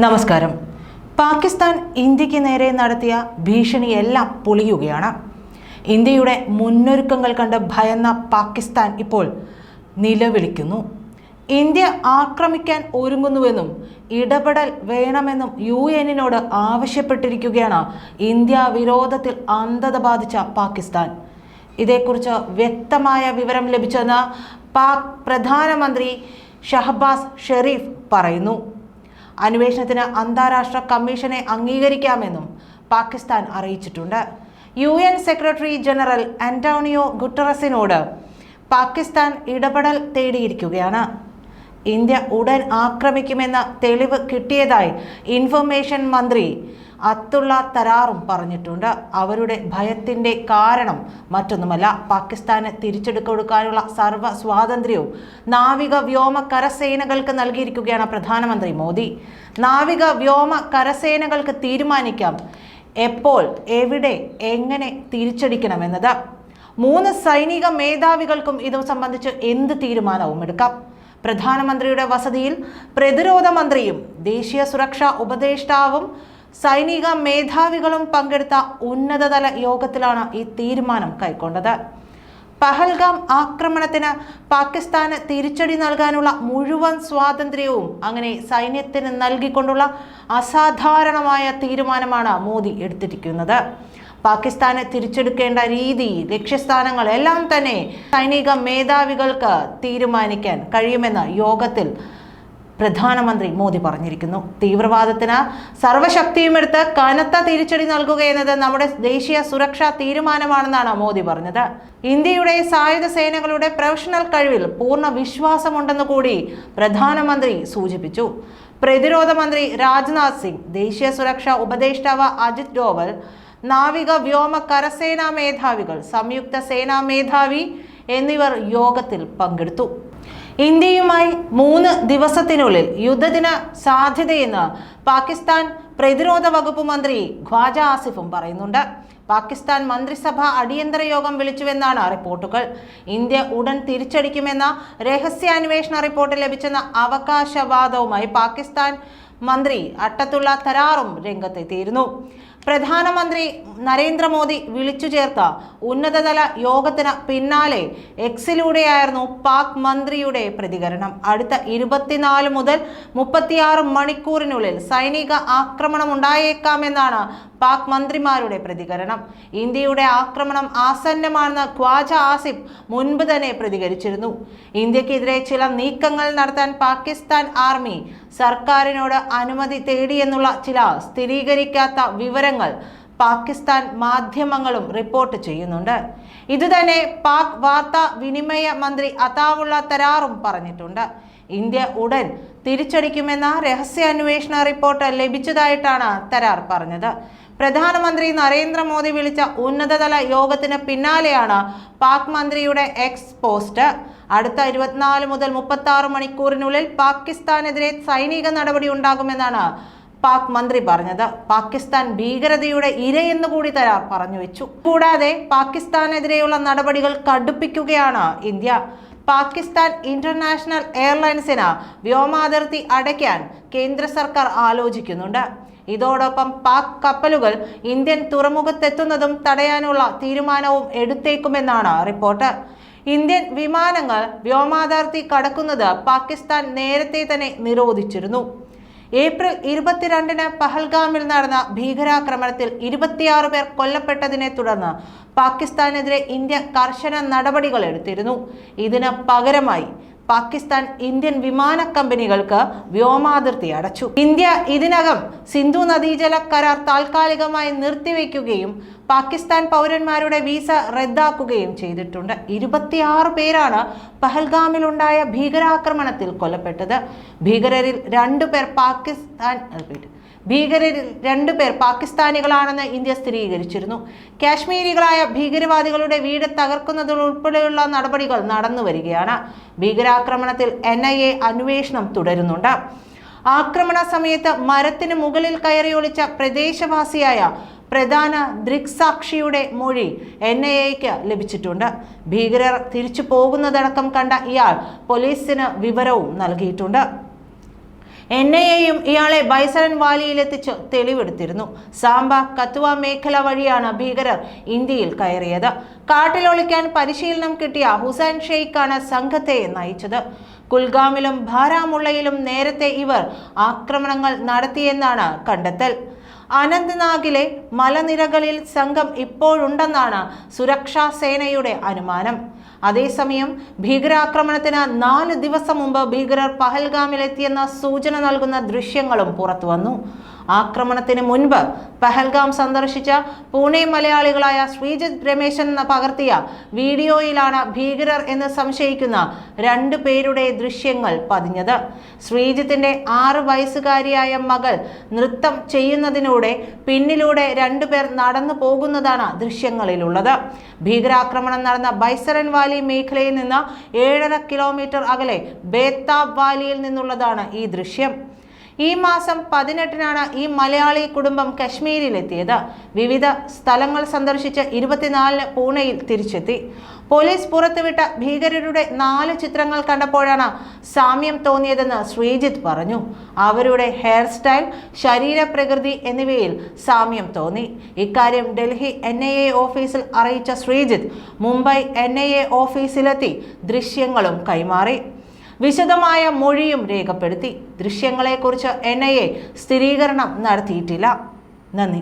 നമസ്കാരം. പാകിസ്ഥാൻ ഇന്ത്യക്ക് നേരെ നടത്തിയ ഭീഷണിയെല്ലാം പൊളിയുകയാണ്. ഇന്ത്യയുടെ മുന്നൊരുക്കങ്ങൾ കണ്ട് ഭയന്ന പാകിസ്ഥാൻ ഇപ്പോൾ നിലവിളിക്കുന്നു. ഇന്ത്യ ആക്രമിക്കാൻ ഒരുങ്ങുന്നുവെന്നും ഇടപെടൽ വേണമെന്നും UN-നോട് ആവശ്യപ്പെട്ടിരിക്കുകയാണ് ഇന്ത്യ വിരോധത്തിൽ അന്ധത ബാധിച്ച പാകിസ്ഥാൻ. ഇതേക്കുറിച്ച് വ്യക്തമായ വിവരം ലഭിച്ചെന്ന് പാക് പ്രധാനമന്ത്രി ഷഹബാസ് ഷെരീഫ് പറയുന്നു. അന്വേഷണത്തിന് അന്താരാഷ്ട്ര കമ്മീഷനെ അംഗീകരിക്കാമെന്നും പാകിസ്ഥാൻ അറിയിച്ചിട്ടുണ്ട്. UN സെക്രട്ടറി ജനറൽ ആന്റോണിയോ ഗുട്ടറസിനോട് പാകിസ്ഥാൻ ഇടപെടൽ തേടിയിരിക്കുകയാണ്. ഇന്ത്യ ഉടൻ ആക്രമിക്കുമെന്ന തെളിവ് കിട്ടിയതായി ഇൻഫർമേഷൻ മന്ത്രി അബ്ദുള്ള തരാറും പറഞ്ഞിട്ടുണ്ട്. അവരുടെ ഭയത്തിന്റെ കാരണം മറ്റൊന്നുമല്ല, പാകിസ്ഥാന് തിരിച്ചെടുക്കൊടുക്കാനുള്ള സർവ്വ സ്വാതന്ത്ര്യവും നാവിക വ്യോമ കരസേനകൾക്ക് നൽകിയിരിക്കുകയാണ് പ്രധാനമന്ത്രി മോദി. നാവിക വ്യോമ കരസേനകൾക്ക് തീരുമാനിക്കാം എപ്പോൾ, എവിടെ, എങ്ങനെ തിരിച്ചടിക്കണമെന്നത്. 3 സൈനിക മേധാവികൾക്കും ഇത് സംബന്ധിച്ച് എന്ത് തീരുമാനവും എടുക്കാം. പ്രധാനമന്ത്രിയുടെ വസതിയിൽ പ്രതിരോധ മന്ത്രിയും ദേശീയ സുരക്ഷാ ഉപദേഷ്ടാവും സൈനിക മേധാവികളും പങ്കെടുത്ത ഉന്നതതല യോഗത്തിലാണ് ഈ തീരുമാനം കൈക്കൊണ്ടത്. പഹൽഗാം ആക്രമണത്തിന് പാകിസ്ഥാന് തിരിച്ചടി നൽകാനുള്ള മുഴുവൻ സ്വാതന്ത്ര്യവും അങ്ങനെ സൈന്യത്തിന് നൽകിക്കൊണ്ടുള്ള അസാധാരണമായ തീരുമാനമാണ് മോദി എടുത്തിരിക്കുന്നത്. പാകിസ്ഥാനെ തിരിച്ചെടുക്കേണ്ട രീതി, ലക്ഷ്യസ്ഥാനങ്ങൾ എല്ലാം തന്നെ സൈനിക മേധാവികൾക്ക് തീരുമാനിക്കാൻ കഴിയുമെന്ന് യോഗത്തിൽ പ്രധാനമന്ത്രി മോദി പറഞ്ഞിരിക്കുന്നു. തീവ്രവാദത്തിന് സർവ്വശക്തിയുമെടുത്ത് കനത്ത തിരിച്ചടി നൽകുക എന്നത് നമ്മുടെ ദേശീയ സുരക്ഷാ തീരുമാനമാണെന്നാണ് മോദി പറഞ്ഞത്. ഇന്ത്യയുടെ സായുധ സേനകളുടെ പ്രൊഫഷണൽ കഴിവിൽ പൂർണ്ണ വിശ്വാസമുണ്ടെന്ന് കൂടി പ്രധാനമന്ത്രി സൂചിപ്പിച്ചു. പ്രതിരോധ മന്ത്രി രാജ്നാഥ് സിംഗ്, ദേശീയ സുരക്ഷാ ഉപദേഷ്ടാവ് അജിത് ഡോവൽ, നാവിക വ്യോമ കരസേനാ മേധാവികൾ, സംയുക്ത സേനാ മേധാവി എന്നിവർ യോഗത്തിൽ പങ്കെടുത്തു. ഇന്ത്യയുമായി 3 ദിവസത്തിനുള്ളിൽ യുദ്ധത്തിന് സാധ്യതയെന്ന് പാകിസ്ഥാൻ പ്രതിരോധ വകുപ്പ് മന്ത്രി ഖ്വാജ ആസിഫും പറയുന്നുണ്ട്. പാകിസ്ഥാൻ മന്ത്രിസഭ അടിയന്തര യോഗം വിളിച്ചുവെന്നാണ് റിപ്പോർട്ടുകൾ. ഇന്ത്യ ഉടൻ തിരിച്ചടിക്കുമെന്ന രഹസ്യാന്വേഷണ റിപ്പോർട്ട് ലഭിച്ചെന്ന അവകാശവാദവുമായി പാകിസ്ഥാൻ മന്ത്രി അട്ടത്തുള്ള തരാറും രംഗത്തെത്തിയിരുന്നു. പ്രധാനമന്ത്രി നരേന്ദ്രമോദി വിളിച്ചു ചേർത്ത ഉന്നതതല യോഗത്തിന് പിന്നാലെ എക്സിലൂടെയായിരുന്നു പാക് മന്ത്രിയുടെ പ്രതികരണം. അടുത്ത 24 മുതൽ 36 മണിക്കൂറിനുള്ളിൽ സൈനിക ആക്രമണം ഉണ്ടായേക്കാമെന്നാണ് പാക് മന്ത്രിമാരുടെ പ്രതികരണം. ഇന്ത്യയുടെ ആക്രമണം ആസന്നമാണെന്ന് ഖ്വാജ ആസിഫ് മുൻപ് തന്നെ പ്രതികരിച്ചിരുന്നു. ഇന്ത്യക്കെതിരെ ചില നീക്കങ്ങൾ നടത്താൻ പാകിസ്ഥാൻ ആർമി സർക്കാരിനോട് അനുമതി തേടിയെന്നുള്ള ചില സ്ഥിരീകരിക്കാത്ത വിവരങ്ങൾ പാകിസ്ഥാൻ മാധ്യമങ്ങളും റിപ്പോർട്ട് ചെയ്യുന്നുണ്ട്. ഇതുതന്നെ പാക് വാർത്താ വിനിമയ മന്ത്രി അതാവുള്ള തരാറും പറഞ്ഞിട്ടുണ്ട്. ഇന്ത്യ ഉടൻ തിരിച്ചടിക്കുമെന്ന രഹസ്യാന്വേഷണ റിപ്പോർട്ട് ലഭിച്ചതായിട്ടാണ് തരാർ പറഞ്ഞത്. പ്രധാനമന്ത്രി നരേന്ദ്രമോദി വിളിച്ച ഉന്നതതല യോഗത്തിന് പിന്നാലെയാണ് പാക് മന്ത്രിയുടെ എക്സ് പോസ്റ്റ്. അടുത്ത 24 മുതൽ 36 മണിക്കൂറിനുള്ളിൽ പാകിസ്ഥാനെതിരെ സൈനിക നടപടി ഉണ്ടാകുമെന്നാണ് പാക് മന്ത്രി പറഞ്ഞത്. പാകിസ്ഥാൻ ഭീകരതയുടെ ഇരയെന്ന് കൂടി തരാർ പറഞ്ഞു വെച്ചു. കൂടാതെ പാകിസ്ഥാനെതിരെയുള്ള നടപടികൾ കടുപ്പിക്കുകയാണ് ഇന്ത്യ. പാകിസ്ഥാൻ ഇന്റർനാഷണൽ എയർലൈൻസിന് വ്യോമാതിർത്തി അടയ്ക്കാൻ കേന്ദ്ര സർക്കാർ ആലോചിക്കുന്നുണ്ട്. ഇതോടൊപ്പം പാക് കപ്പലുകൾ ഇന്ത്യൻ തുറമുഖത്തെത്തുന്നതും തടയാനുള്ള തീരുമാനവും എടുത്തേക്കുമെന്നാണ് റിപ്പോർട്ട്. ഇന്ത്യൻ വിമാനങ്ങൾ വ്യോമാതിർത്തി കടക്കുന്നത് പാകിസ്ഥാൻ നേരത്തെ തന്നെ നിരോധിച്ചിരുന്നു. ഏപ്രിൽ 22-ന് പഹൽഗാമിൽ നടന്ന ഭീകരാക്രമണത്തിൽ 26 പേർ കൊല്ലപ്പെട്ടതിനെ തുടർന്ന് പാകിസ്ഥാനെതിരെ ഇന്ത്യ കർശന നടപടികൾ എടുത്തിരുന്നു. ഇതിന് പകരമായി പാകിസ്ഥാൻ ഇന്ത്യൻ വിമാന കമ്പനികൾക്ക് വ്യോമാതിർത്തി അടച്ചു. ഇന്ത്യ ഇതിനകം സിന്ധു നദീജല കരാർ താൽക്കാലികമായി നിർത്തിവെക്കുകയും പാകിസ്ഥാൻ പൗരന്മാരുടെ വീസ റദ്ദാക്കുകയും ചെയ്തിട്ടുണ്ട്. 26 പേരാണ് പഹൽഗാമിലുണ്ടായ ഭീകരാക്രമണത്തിൽ കൊല്ലപ്പെട്ടത്. ഭീകരരിൽ 2 പേർ പാകിസ്ഥാനികളാണെന്ന് ഇന്ത്യ സ്ഥിരീകരിച്ചിരുന്നു. കാശ്മീരികളായ ഭീകരവാദികളുടെ വീട് തകർക്കുന്നതുൾപ്പെടെയുള്ള നടപടികൾ നടന്നു വരികയാണ്. ഭീകരാക്രമണത്തിൽ NIA അന്വേഷണം തുടരുന്നുണ്ട്. ആക്രമണ സമയത്ത് മരത്തിന് മുകളിൽ കയറി ഒളിച്ച പ്രദേശവാസിയായ പ്രധാന ദൃക്സാക്ഷിയുടെ മൊഴി NIAക്ക് ലഭിച്ചിട്ടുണ്ട്. ഭീകരർ തിരിച്ചു പോകുന്നതടക്കം കണ്ട ഇയാൾ പോലീസിന് വിവരവും നൽകിയിട്ടുണ്ട്. NIAയും ഇയാളെ ബൈസരൻ വാലിയിലെത്തിച്ച് തെളിവെടുത്തിരുന്നു. സാംബ കത്തുവ മേഖല വഴിയാണ് ഭീകരർ ഇന്ത്യയിൽ കയറിയത്. കാട്ടിലൊളിക്കാൻ പരിശീലനം കിട്ടിയ ഹുസൈൻ ഷെയ്ഖാണ് സംഘത്തെ നയിച്ചത്. കുൽഗാമിലും ബാരാമുള്ളയിലും നേരത്തെ ഇവർ ആക്രമണങ്ങൾ നടത്തിയെന്നാണ് കണ്ടെത്തൽ. അനന്ത്നാഗിലെ മലനിരകളിൽ സംഘം ഇപ്പോഴുണ്ടെന്നാണ് സുരക്ഷാ സേനയുടെ അനുമാനം. അതേസമയം ഭീകരാക്രമണത്തിന് 4 ദിവസം മുമ്പ് ഭീകരർ പഹൽഗാമിലെത്തിയെന്ന സൂചന നൽകുന്ന ദൃശ്യങ്ങളും പുറത്തുവന്നു. ആക്രമണത്തിന് മുൻപ് പഹൽഗാം സന്ദർശിച്ച പൂനെ മലയാളികളായ ശ്രീജിത്ത് രമേശൻ പകർത്തിയ വീഡിയോയിലാണ് ഭീകരർ എന്ന് സംശയിക്കുന്ന 2 പേരുടെ ദൃശ്യങ്ങൾ പതിഞ്ഞത്. ശ്രീജിത്തിന്റെ 6 വയസ്സുകാരിയായ മകൾ നൃത്തം ചെയ്യുന്നതിലൂടെ പിന്നിലൂടെ 2 പേർ നടന്നു പോകുന്നതാണ് ദൃശ്യങ്ങളിലുള്ളത്. ഭീകരാക്രമണം നടന്ന ബൈസരൻ വാലി മേഖലയിൽ നിന്ന് 7.5 കിലോമീറ്റർ അകലെ ബേത്താബ് വാലിയിൽ നിന്നുള്ളതാണ് ഈ ദൃശ്യം. ഈ മാസം 18-നാണ് ഈ മലയാളി കുടുംബം കശ്മീരിലെത്തിയത്. വിവിധ സ്ഥലങ്ങൾ സന്ദർശിച്ച് 24-ന് പൂനെയിൽ തിരിച്ചെത്തി. പോലീസ് പുറത്തുവിട്ട ഭീകരരുടെ 4 ചിത്രങ്ങൾ കണ്ടപ്പോഴാണ് സാമ്യം തോന്നിയതെന്ന് ശ്രീജിത്ത് പറഞ്ഞു. അവരുടെ ഹെയർ സ്റ്റൈൽ, ശരീരപ്രകൃതി എന്നിവയിൽ സാമ്യം തോന്നി. ഇക്കാര്യം ഡൽഹി NIA ഓഫീസിൽ അറിയിച്ച ശ്രീജിത്ത് മുംബൈ NIA ഓഫീസിലെത്തി ദൃശ്യങ്ങളും കൈമാറി. വിശദമായ മൊഴിയും രേഖപ്പെടുത്തി. ദൃശ്യങ്ങളെക്കുറിച്ച് NIA സ്ഥിരീകരണം നടത്തിയിട്ടില്ല. നന്ദി.